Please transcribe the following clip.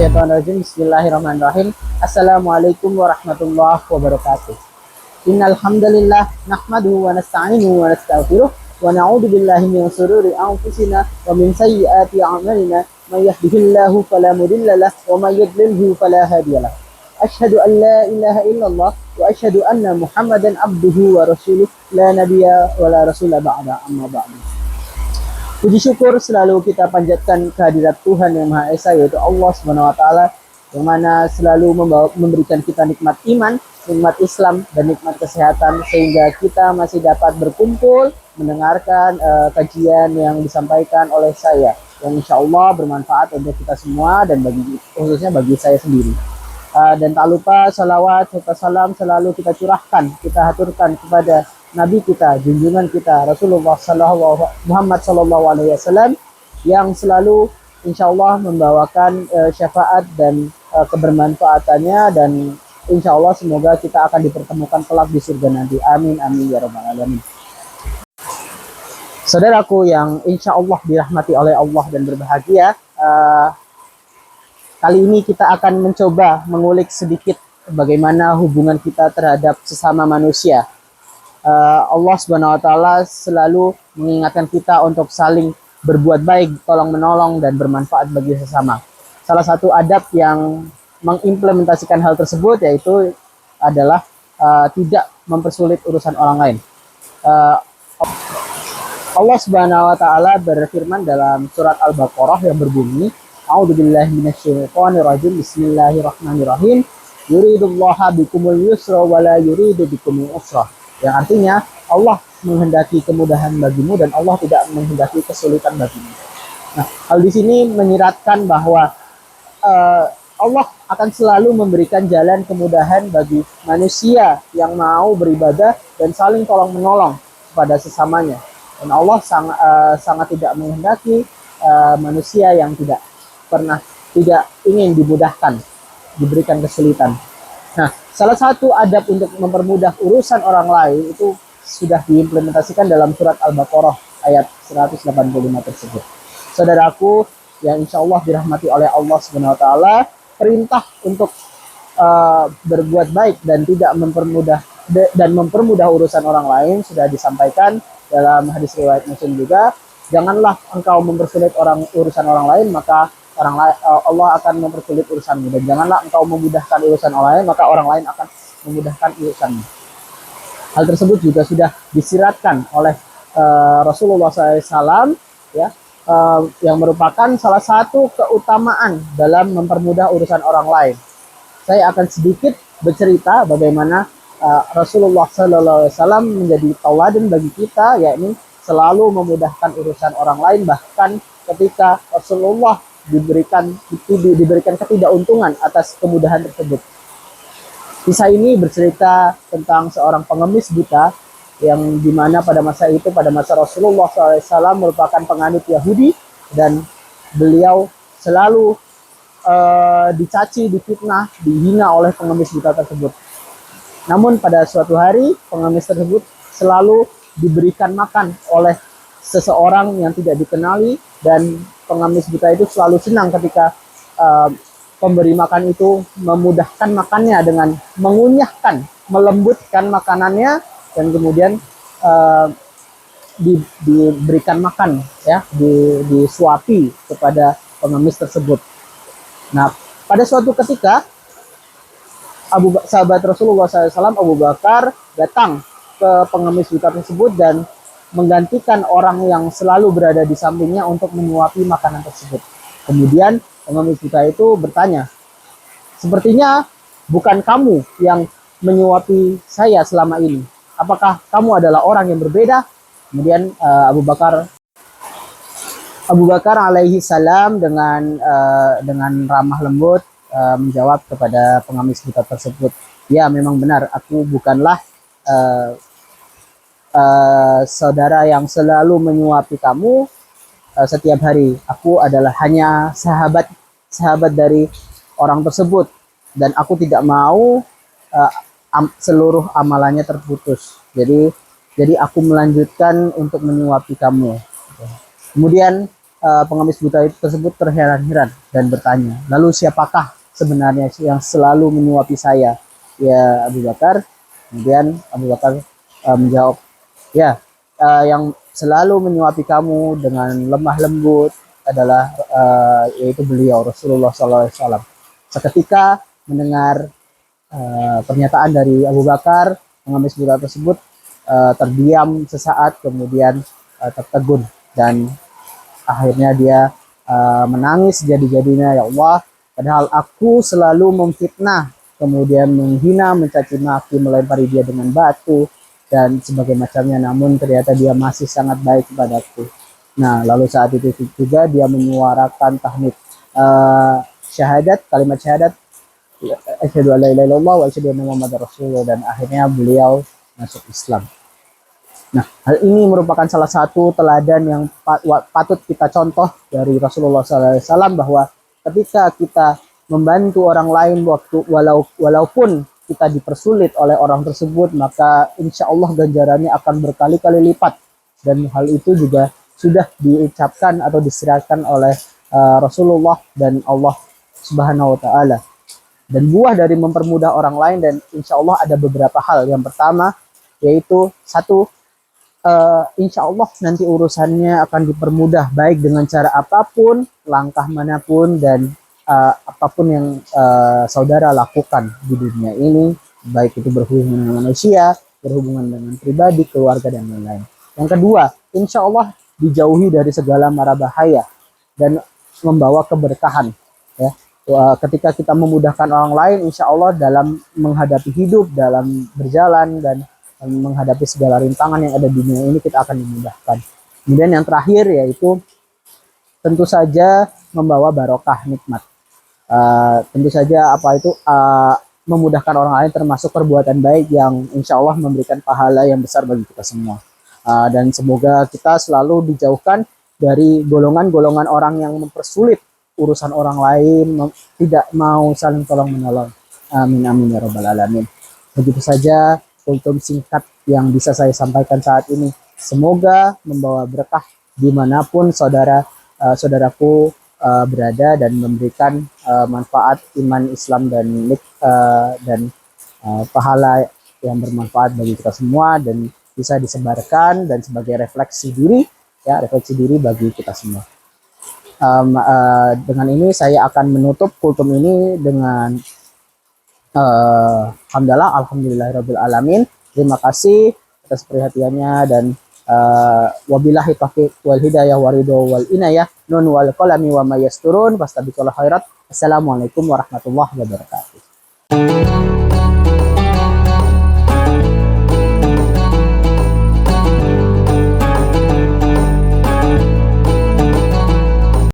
minasyaitonirrajim. Bismillahirrahmanirrahim. Assalamualaikum warahmatullahi wabarakatuh. Innal hamdalillah nahmaduhu wa nasta'inuhu wa nastaghfiruh wa na'udzu billahi min shururi anfusina wa min sayyiati a'malina. May yahdihillahu fala mudilla lahu wa may yudlilhu fala hadiya lahu. Asyhadu an la ilaha illallah wa asyhadu anna Muhammadan abduhu wa rasuluh la nabiyya wa la rasula ba'da amma ba'du. Puji syukur selalu kita panjatkan kehadirat Tuhan Yang Maha Esa, yaitu Allah Subhanahu wa taala, yang mana selalu memberikan kita nikmat iman, nikmat Islam, dan nikmat kesehatan, sehingga kita masih dapat berkumpul mendengarkan kajian yang disampaikan oleh saya, yang insya Allah bermanfaat untuk kita semua dan khususnya bagi saya sendiri. Dan tak lupa salawat serta salam selalu kita curahkan, kita haturkan kepada Nabi kita, junjungan kita, Rasulullah Muhammad Sallallahu Alaihi Wasallam, yang selalu insya Allah membawakan syafaat dan kebermanfaatannya, dan insya Allah semoga kita akan dipertemukan kelak di surga nanti. Amin amin ya rabbal alamin. Saudaraku yang insya Allah dirahmati oleh Allah dan berbahagia, kali ini kita akan mencoba mengulik sedikit bagaimana hubungan kita terhadap sesama manusia. Allah Subhanahu wa taala selalu mengingatkan kita untuk saling berbuat baik, tolong menolong, dan bermanfaat bagi sesama. Salah satu adab yang mengimplementasikan hal tersebut yaitu adalah tidak mempersulit urusan orang lain. Allah Subhanahu wa taala berfirman dalam surat Al-Baqarah yang berbunyi, A'udzubillahi minasyaitonirrajim, Bismillahirrahmanirrahim. Yuridullahu bikumul yusra wa la yuridu bikumul usra. Yang artinya Allah menghendaki kemudahan bagimu dan Allah tidak menghendaki kesulitan bagimu. Nah, hal di sini menyiratkan bahwa Allah akan selalu memberikan jalan kemudahan bagi manusia yang mau beribadah dan saling tolong menolong kepada sesamanya. Dan Allah sangat tidak menghendaki manusia yang tidak ingin dimudahkan, diberikan kesulitan. Nah, salah satu adab untuk mempermudah urusan orang lain itu sudah diimplementasikan dalam surat Al-Baqarah ayat 185 tersebut. Saudaraku yang insya Allah dirahmati oleh Allah Subhanahu wa taala, perintah untuk berbuat baik dan tidak mempermudah urusan orang lain sudah disampaikan dalam hadis riwayat Muslim juga. Janganlah engkau mempersulit urusan orang lain, maka Allah akan mempersulit urusanmu, dan janganlah engkau memudahkan urusan orang lain, maka orang lain akan memudahkan urusanmu. Hal tersebut juga sudah disiratkan oleh Rasulullah SAW, ya, yang merupakan salah satu keutamaan dalam mempermudah urusan orang lain. Saya akan sedikit bercerita bagaimana Rasulullah SAW menjadi tauladan bagi kita, yakni selalu memudahkan urusan orang lain, bahkan ketika Rasulullah diberikan ketidakuntungan atas kemudahan tersebut. Kisah ini bercerita tentang seorang pengemis buta yang dimana pada masa Rasulullah SAW merupakan penganut Yahudi, dan beliau selalu dicaci, difitnah, dihina oleh pengemis buta tersebut. Namun pada suatu hari pengemis tersebut selalu diberikan makan oleh seseorang yang tidak dikenali, dan pengemis buta itu selalu senang ketika pemberi makan itu memudahkan makannya dengan mengunyahkan, melembutkan makanannya, dan kemudian diberikan makan, ya, disuapi kepada pengemis tersebut. Nah, pada suatu ketika sahabat Rasulullah SAW Abu Bakar datang ke pengemis buta tersebut dan menggantikan orang yang selalu berada di sampingnya untuk menyuapi makanan tersebut. Kemudian pengemis buta itu bertanya, sepertinya bukan kamu yang menyuapi saya selama ini. Apakah kamu adalah orang yang berbeda? Kemudian Abu Bakar alaihi salam dengan ramah lembut menjawab kepada pengemis buta tersebut, ya memang benar, aku bukanlah saudara yang selalu menyuapi kamu setiap hari. Aku adalah hanya sahabat dari orang tersebut, dan aku tidak mau seluruh amalannya terputus. Jadi aku melanjutkan untuk menyuapi kamu. Kemudian pengemis buta itu tersebut terheran-heran dan bertanya, lalu siapakah sebenarnya yang selalu menyuapi saya, ya Abu Bakar? Kemudian Abu Bakar menjawab, ya, yang selalu menyuapi kamu dengan lemah lembut adalah yaitu beliau Rasulullah SAW. Seketika mendengar pernyataan dari Abu Bakar, pengemis buta tersebut terdiam sesaat, kemudian tertegun dan akhirnya dia menangis jadi-jadinya, ya Allah, padahal aku selalu memfitnah, kemudian menghina, mencaci maki, melempari dia dengan batu dan sebagainya macamnya, namun ternyata dia masih sangat baik kepadaku. Nah, lalu saat itu juga dia menyuarakan tahmid syahadat, kalimat syahadat, asyhadu an la ilaha illallah wa asyhadu anna muhammadar rasulullah, dan akhirnya beliau masuk Islam. Nah, hal ini merupakan salah satu teladan yang patut kita contoh dari Rasulullah SAW, bahwa ketika kita membantu orang lain walaupun kita dipersulit oleh orang tersebut, maka insya Allah ganjarannya akan berkali-kali lipat. Dan hal itu juga sudah diucapkan atau diseriatkan oleh Rasulullah dan Allah Subhanahu Wa Taala. Dan buah dari mempermudah orang lain, dan insya Allah ada beberapa hal. Yang pertama yaitu satu, insya Allah nanti urusannya akan dipermudah, baik dengan cara apapun, langkah manapun, dan apapun yang saudara lakukan di dunia ini, baik itu berhubungan dengan manusia, berhubungan dengan pribadi, keluarga, dan lain-lain. Yang kedua, insya Allah dijauhi dari segala mara bahaya dan membawa keberkahan. Ya, ketika kita memudahkan orang lain, insya Allah dalam menghadapi hidup, dalam berjalan, dan menghadapi segala rintangan yang ada di dunia ini, kita akan dimudahkan. Kemudian yang terakhir yaitu tentu saja membawa barokah nikmat. Tentu saja apa itu memudahkan orang lain termasuk perbuatan baik yang insya Allah memberikan pahala yang besar bagi kita semua. Dan semoga kita selalu dijauhkan dari golongan-golongan orang yang mempersulit urusan orang lain, tidak mau saling tolong menolong. Amin amin ya rabbal alamin. Begitu saja kultum singkat yang bisa saya sampaikan saat ini. Semoga membawa berkah dimanapun saudaraku berada, dan memberikan manfaat iman Islam dan pahala yang bermanfaat bagi kita semua, dan bisa disebarkan dan sebagai refleksi diri, ya, refleksi diri bagi kita semua. Dengan ini saya akan menutup kultum ini dengan alhamdulillahirabbil alamin. Terima kasih atas perhatiannya, dan wabillahi taufiq wal hidayah waridho wal inayah. Nun wal qalami wa mayasturun fastabiqul khairat. Assalamualaikum warahmatullahi wabarakatuh.